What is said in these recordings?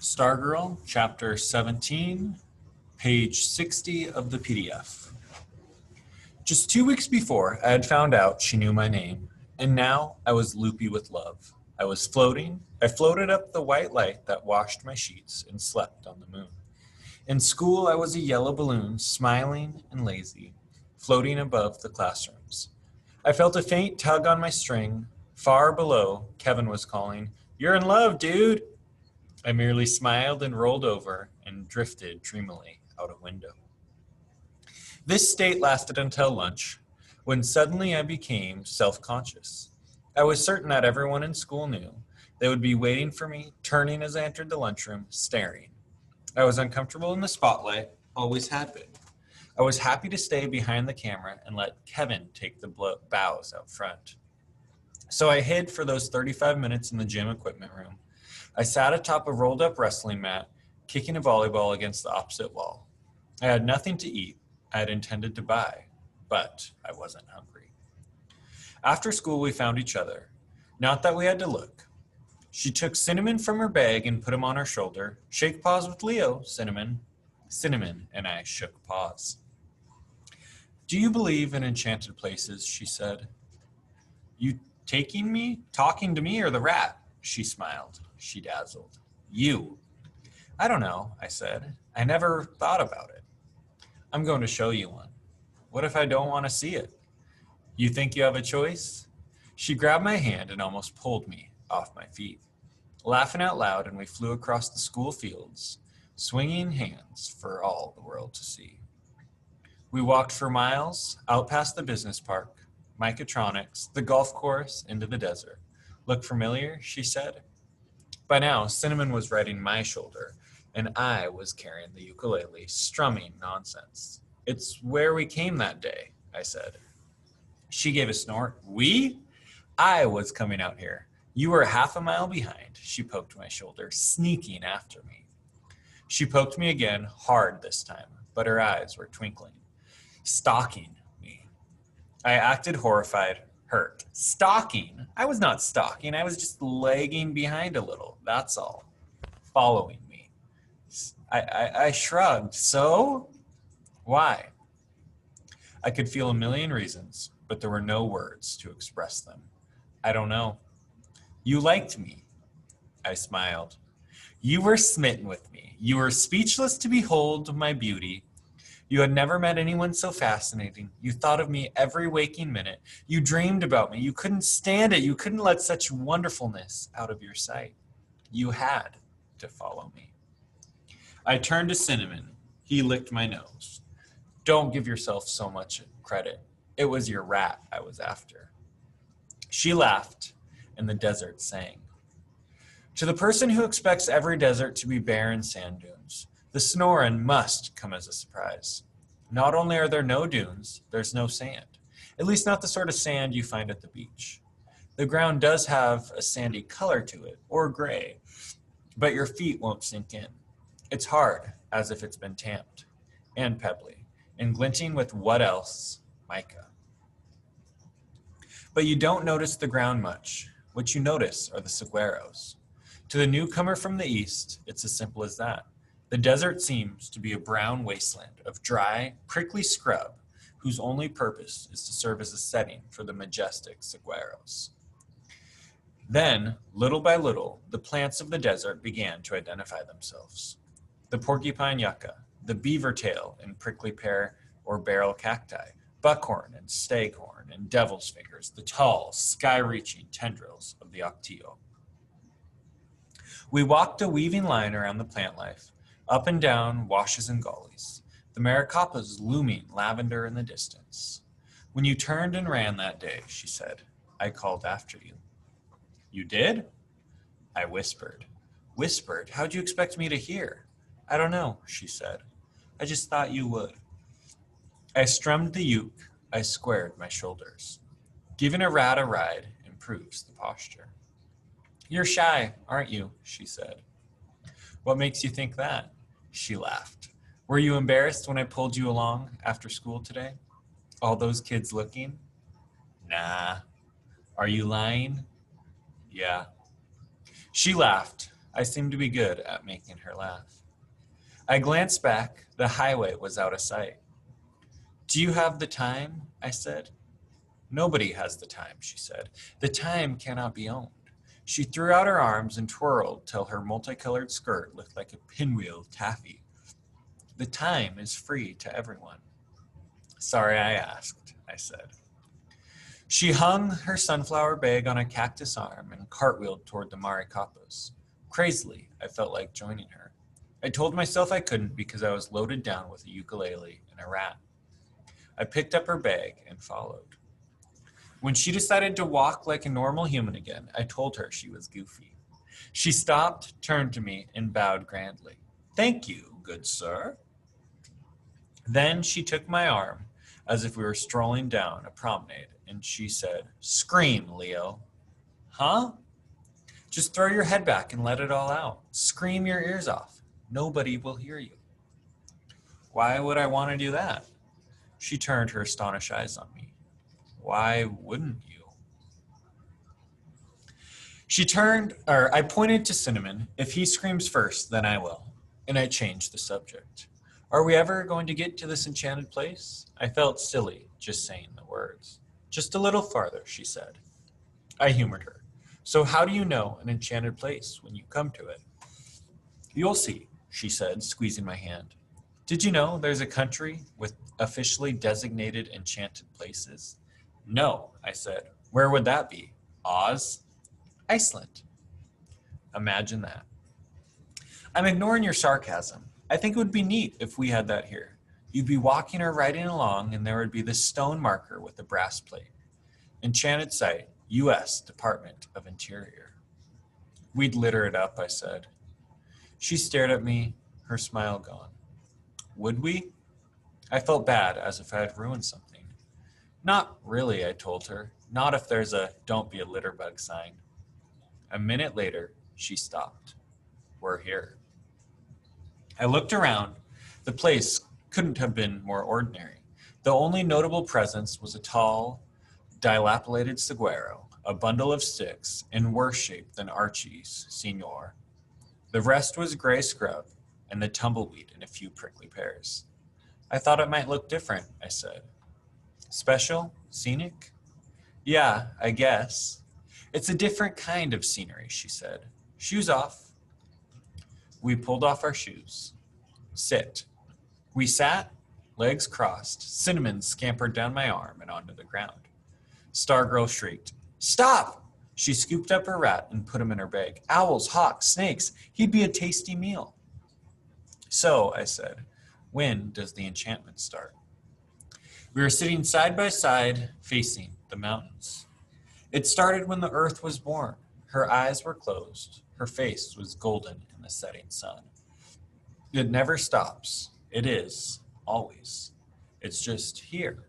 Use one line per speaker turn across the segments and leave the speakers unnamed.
Stargirl Chapter 17, page 60 of the PDF. Just 2 weeks before, I had found out she knew my name, and now I was loopy with love. I was floating. I floated up the white light that washed my sheets and slept on the moon. In school, I was a yellow balloon, smiling and lazy, floating above the classrooms. I felt a faint tug on my string. Far below, Kevin was calling, "You're in love, dude!" I merely smiled and rolled over and drifted dreamily out a window. This state lasted until lunch, when suddenly I became self-conscious. I was certain that everyone in school knew. They would be waiting for me, turning as I entered the lunchroom, staring. I was uncomfortable in the spotlight, always had been. I was happy to stay behind the camera and let Kevin take the bows out front. So I hid for those 35 minutes in the gym equipment room. I sat atop a rolled-up wrestling mat, kicking a volleyball against the opposite wall. I had nothing to eat. I had intended to buy, but I wasn't hungry. After school, we found each other. Not that we had to look. She took Cinnamon from her bag and put him on her shoulder. "Shake paws with Leo, Cinnamon." Cinnamon and I shook paws. "Do you believe in enchanted places?" she said. "You talking to me, or the rat?" She smiled. She dazzled. "You." "I don't know," I said. "I never thought about it." "I'm going to show you one." "What if I don't want to see it?" "You think you have a choice?" She grabbed my hand and almost pulled me off my feet. Laughing out loud, and we flew across the school fields, swinging hands for all the world to see. We walked for miles, out past the business park, Micatronics, the golf course, into the desert. "Look familiar?" she said. By now, Cinnamon was riding my shoulder, and I was carrying the ukulele, strumming nonsense. "It's where we came that day," I said. She gave a snort. "We?" "I was coming out here. You were half a mile behind." She poked my shoulder, sneaking after me. She poked me again, hard this time, but her eyes were twinkling. "Stalking me." I acted horrified, hurt. "Stalking? I was not stalking. I was just lagging behind a little, that's all." "Following me." I shrugged. "So?" "Why?" I could feel a million reasons, but there were no words to express them. "I don't know." "You liked me." I smiled. "You were smitten with me. You were speechless to behold my beauty. You had never met anyone so fascinating. You thought of me every waking minute. You dreamed about me. You couldn't stand it. You couldn't let such wonderfulness out of your sight. You had to follow me." I turned to Cinnamon. He licked my nose. "Don't give yourself so much credit. It was your rat I was after." She laughed, and the desert sang. To the person who expects every desert to be barren sand dunes, the Sonoran must come as a surprise. Not only are there no dunes, there's no sand. At least not the sort of sand you find at the beach. The ground does have a sandy color to it, or gray, but your feet won't sink in. It's hard, as if it's been tamped, and pebbly, and glinting with what else? Mica. But you don't notice the ground much. What you notice are the saguaros. To the newcomer from the east, it's as simple as that. The desert seems to be a brown wasteland of dry, prickly scrub whose only purpose is to serve as a setting for the majestic saguaros. Then, little by little, the plants of the desert began to identify themselves. The porcupine yucca, the beaver tail and prickly pear or barrel cacti, buckhorn and staghorn and devil's fingers, the tall, sky-reaching tendrils of the octio. We walked a weaving line around the plant life, up and down washes and gullies, the maricapas looming lavender in the distance. "When you turned and ran that day," she said, "I called after you." "You did?" I whispered. "Whispered? How'd you expect me to hear?" "I don't know," she said. "I just thought you would." I strummed the uke. I squared my shoulders. Giving a rat a ride improves the posture. "You're shy, aren't you?" she said. "What makes you think that?" She laughed. "Were you embarrassed when I pulled you along after school today? All those kids looking?" "Nah." "Are you lying?" "Yeah." She laughed. I seemed to be good at making her laugh. I glanced back. The highway was out of sight. Do you have the time? I said. Nobody has the time, she said. The time cannot be owned. She threw out her arms and twirled till her multicolored skirt looked like a pinwheel taffy. The time is free to everyone. Sorry I asked, I said. She hung her sunflower bag on a cactus arm and cartwheeled toward the Maricapos. Crazily, I felt like joining her. I told myself I couldn't because I was loaded down with a ukulele and a rat. I picked up her bag and followed. When she decided to walk like a normal human again, I told her she was goofy. She stopped, turned to me, and bowed grandly. Thank you, good sir. Then she took my arm as if we were strolling down a promenade, and she said, Scream, Leo. Huh? Just throw your head back and let it all out. Scream your ears off. Nobody will hear you. Why would I want to do that? She turned her astonished eyes on me. Why wouldn't you? I pointed to Cinnamon. If he screams first, then I will. And I changed the subject. Are we ever going to get to this enchanted place? I felt silly just saying the words. Just a little farther, she said. I humored her. So how do you know an enchanted place when you come to it? You'll see, she said, squeezing my hand. Did you know there's a country with officially designated enchanted places? No, I said. Where would that be? Oz? Iceland. Imagine that. I'm ignoring your sarcasm. I think it would be neat if we had that here. You'd be walking or riding along, and there would be this stone marker with a brass plate. Enchanted site, U.S. Department of Interior. We'd litter it up, I said. She stared at me, her smile gone. Would we? I felt bad, as if I had ruined something. Not really, I told her. Not if there's a don't be a litterbug sign. A minute later, she stopped. We're here. I looked around. The place couldn't have been more ordinary. The only notable presence was a tall, dilapidated saguaro, a bundle of sticks, and worse shape than Archie's, Senor. The rest was gray scrub and the tumbleweed and a few prickly pears. I thought it might look different, I said. Special? Scenic? Yeah, I guess. It's a different kind of scenery, she said. Shoes off. We pulled off our shoes. Sit. We sat, legs crossed. Cinnamon scampered down my arm and onto the ground. Stargirl shrieked, Stop! She scooped up her rat and put him in her bag. Owls, hawks, snakes. He'd be a tasty meal. So, I said, when does the enchantment start? We were sitting side by side, facing the mountains. It started when the earth was born. Her eyes were closed. Her face was golden in the setting sun. It never stops. It is, always. It's just here.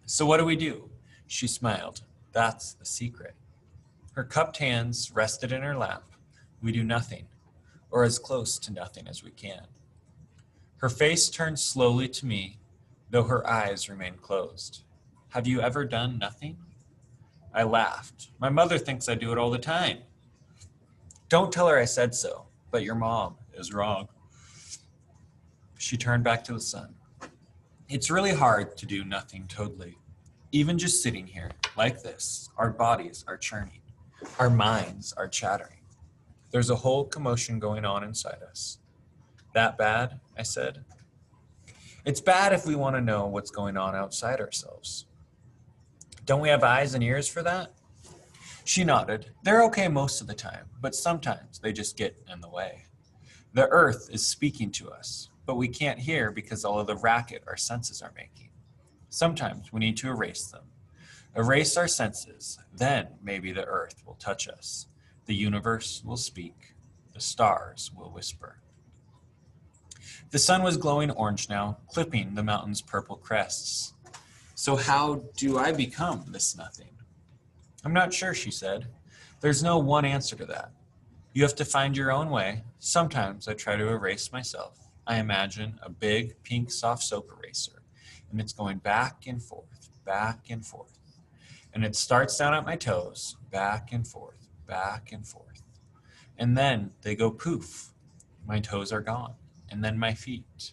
So what do we do? She smiled. That's the secret. Her cupped hands rested in her lap. We do nothing, or as close to nothing as we can. Her face turned slowly to me, though her eyes remained closed. Have you ever done nothing? I laughed. My mother thinks I do it all the time. Don't tell her I said so, but your mom is wrong. She turned back to the sun. It's really hard to do nothing totally. Even just sitting here, like this, our bodies are churning. Our minds are chattering. There's a whole commotion going on inside us. That bad? I said. It's bad if we want to know what's going on outside ourselves. Don't we have eyes and ears for that? She nodded. They're okay most of the time, but sometimes they just get in the way. The earth is speaking to us, but we can't hear because all of the racket our senses are making. Sometimes we need to erase them. Erase our senses, then maybe the earth will touch us. The universe will speak. The stars will whisper. The sun was glowing orange now, clipping the mountain's purple crests. So how do I become this nothing? I'm not sure, she said. There's no one answer to that. You have to find your own way. Sometimes I try to erase myself. I imagine a big pink soft soap eraser, and it's going back and forth, back and forth. And it starts down at my toes, back and forth, back and forth. And then they go poof. My toes are gone, and then my feet,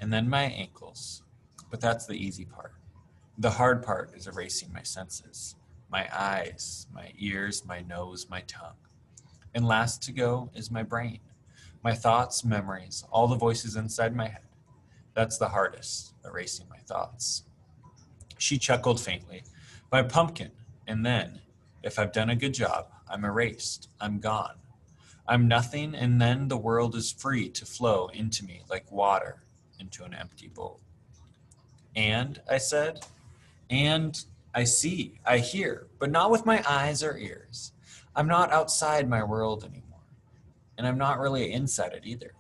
and then my ankles. But that's the easy part. The hard part is erasing my senses, my eyes, my ears, my nose, my tongue. And last to go is my brain, my thoughts, memories, all the voices inside my head. That's the hardest, erasing my thoughts. She chuckled faintly. My pumpkin, and then, if I've done a good job, I'm erased, I'm gone. I'm nothing, and then the world is free to flow into me like water into an empty bowl. And, I said, and I see, I hear, but not with my eyes or ears. I'm not outside my world anymore, and I'm not really inside it either.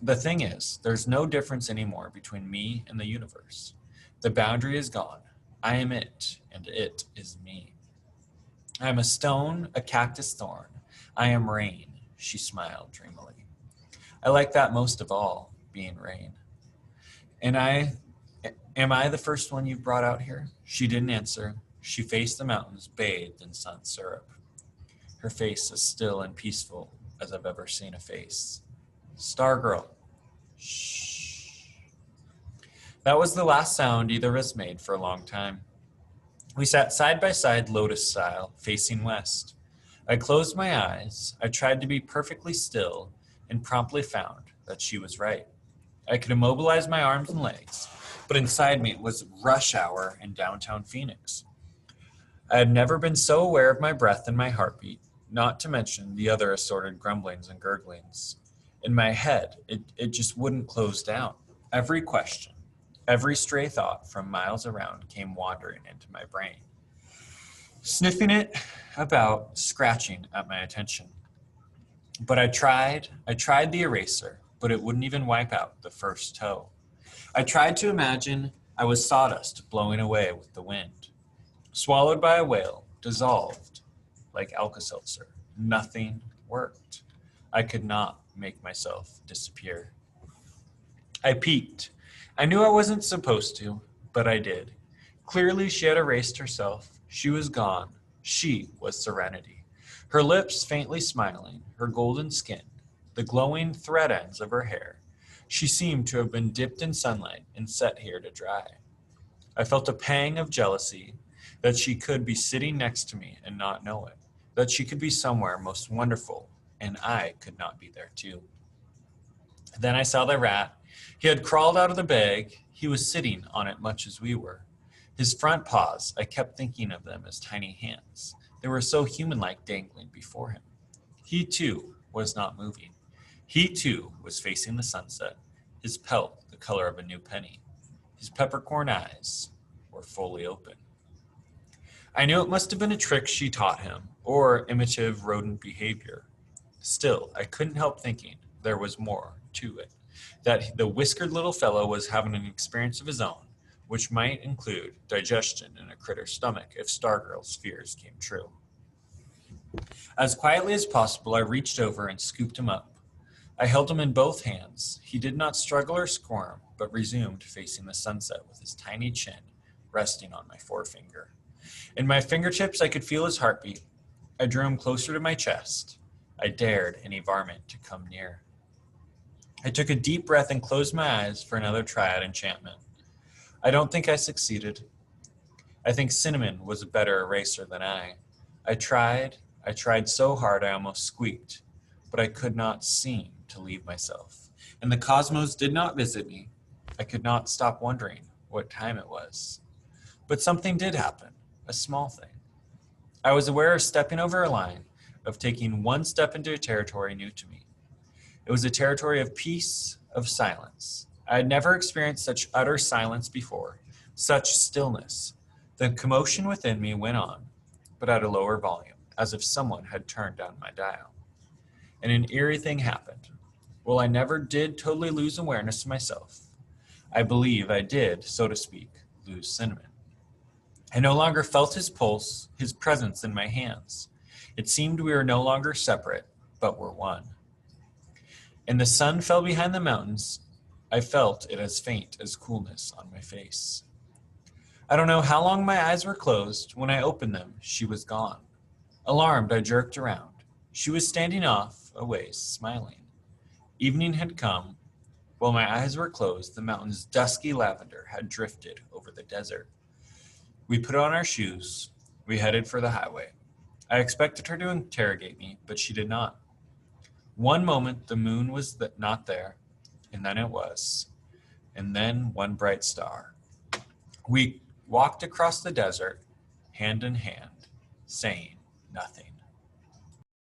The thing is, there's no difference anymore between me and the universe. The boundary is gone. I am it, and it is me. I am a stone, a cactus thorn. I am rain, she smiled dreamily. I like that most of all, being rain. And am I the first one you've brought out here? She didn't answer. She faced the mountains, bathed in sun syrup. Her face as still and peaceful as I've ever seen a face. Stargirl. Shh. That was the last sound either of us made for a long time. We sat side by side, lotus style, facing west. I closed my eyes. I tried to be perfectly still and promptly found that she was right. I could immobilize my arms and legs, but inside me was rush hour in downtown Phoenix. I had never been so aware of my breath and my heartbeat, not to mention the other assorted grumblings and gurglings. In my head, it just wouldn't close down. Every question, every stray thought from miles around came wandering into my brain, sniffing it about, scratching at my attention. But I tried the eraser, but it wouldn't even wipe out the first toe. I tried to imagine I was sawdust blowing away with the wind, swallowed by a whale, dissolved like Alka-Seltzer. Nothing worked. I could not make myself disappear. I peeked. I knew I wasn't supposed to, but I did. Clearly, she had erased herself. She was gone. She was serenity. Her lips faintly smiling, her golden skin, the glowing thread ends of her hair. She seemed to have been dipped in sunlight and set here to dry. I felt a pang of jealousy that she could be sitting next to me and not know it, that she could be somewhere most wonderful, and I could not be there too. Then I saw the rat. He had crawled out of the bag. He was sitting on it much as we were. His front paws, I kept thinking of them as tiny hands. They were so human-like dangling before him. He, too, was not moving. He, too, was facing the sunset, his pelt the color of a new penny. His peppercorn eyes were fully open. I knew it must have been a trick she taught him, or imitative rodent behavior. Still, I couldn't help thinking there was more to it, that the whiskered little fellow was having an experience of his own, which might include digestion in a critter's stomach if Stargirl's fears came true. As quietly as possible, I reached over and scooped him up. I held him in both hands. He did not struggle or squirm, but resumed facing the sunset with his tiny chin resting on my forefinger. In my fingertips, I could feel his heartbeat. I drew him closer to my chest. I dared any varmint to come near. I took a deep breath and closed my eyes for another try at enchantment. I don't think I succeeded. I think Cinnamon was a better eraser than I. I tried so hard I almost squeaked, but I could not seem to leave myself. And the cosmos did not visit me. I could not stop wondering what time it was. But something did happen, a small thing. I was aware of stepping over a line, of taking one step into a territory new to me. It was a territory of peace, of silence. I had never experienced such utter silence before, such stillness. The commotion within me went on, but at a lower volume, as if someone had turned down my dial. And an eerie thing happened. Well, I never did totally lose awareness of myself. I believe I did, so to speak, lose Cinnamon. I no longer felt his pulse, his presence in my hands. It seemed we were no longer separate, but were one. And the sun fell behind the mountains. I felt it as faint as coolness on my face. I don't know how long my eyes were closed. When I opened them, she was gone. Alarmed, I jerked around. She was standing off a ways, smiling. Evening had come. While my eyes were closed, the mountain's dusky lavender had drifted over the desert. We put on our shoes. We headed for the highway. I expected her to interrogate me, but she did not. One moment the moon was not there, and then it was, and then one bright star. We walked across the desert, hand in hand, saying nothing.